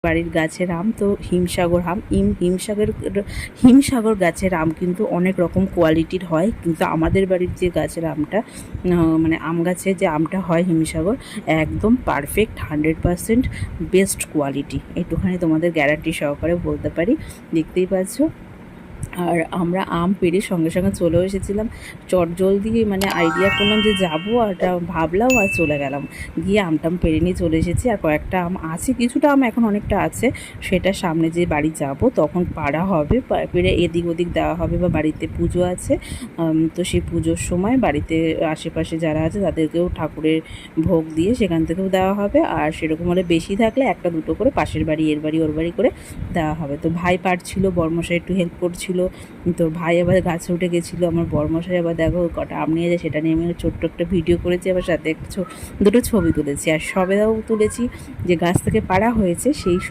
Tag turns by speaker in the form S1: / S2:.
S1: বাড়ির গাছের আম তো হিমসাগর আম হিমসাগর গাছের আম কিন্তু অনেক রকম কোয়ালিটির হয়, কিন্তু আমাদের বাড়ির যে গাছের আমটা মানে আম গাছের যে আমটা হয় হিমসাগর একদম পারফেক্ট 100% বেস্ট কোয়ালিটি, একটুখানি তোমাদের গ্যারান্টি সহকারে বলতে পারি। দেখতেই পাচ্ছ। আর আমরা আম পেড়ে সঙ্গে সঙ্গে চলেও এসেছিলাম, চটজলদি মানে আইডিয়া করলাম যে যাবো, আর ভাবলাম আর চলে গেলাম, গিয়ে আমটাম পেড়ে নিয়ে চলে এসেছি। আর কয়েকটা আম আছে, কিছুটা আম এখন অনেকটা আছে, সেটা সামনে যে বাড়ি যাব তখন পাড়া হবে, পেড়ে এদিক ওদিক দেওয়া হবে, বা বাড়িতে পুজো আছে তো সেই পুজোর সময় বাড়িতে আশেপাশে যারা আছে তাদেরকেও ঠাকুরের ভোগ দিয়ে সেখান থেকেও দেওয়া হবে। আর সেরকম হলে বেশি থাকলে একটা দুটো করে পাশের বাড়ি এর বাড়ি ওর বাড়ি করে দেওয়া হবে। তো ভাই পারছিল, বর্মশাই একটু হেল্প করছিল, তো ভাই আবার গাছে উঠে গেছিলো, আমার বর্মশাই আবার দেখো কটা আম নিয়ে যায়, সেটা নিয়ে আমি ছোট্ট একটা ভিডিও করেছি, আবার সাথে দুটো ছবি তুলেছি। আর সবেদাও তুলেছি যে গাছ থেকে পাড়া হয়েছে সেই সব